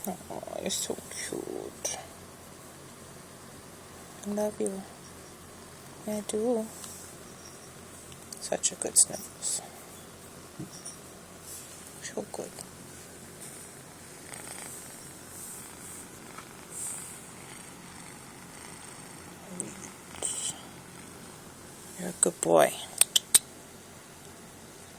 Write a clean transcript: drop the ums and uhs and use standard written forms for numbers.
Oh, you're so cute. I love you. I do. Such a good sniffles. So good. You're a good boy.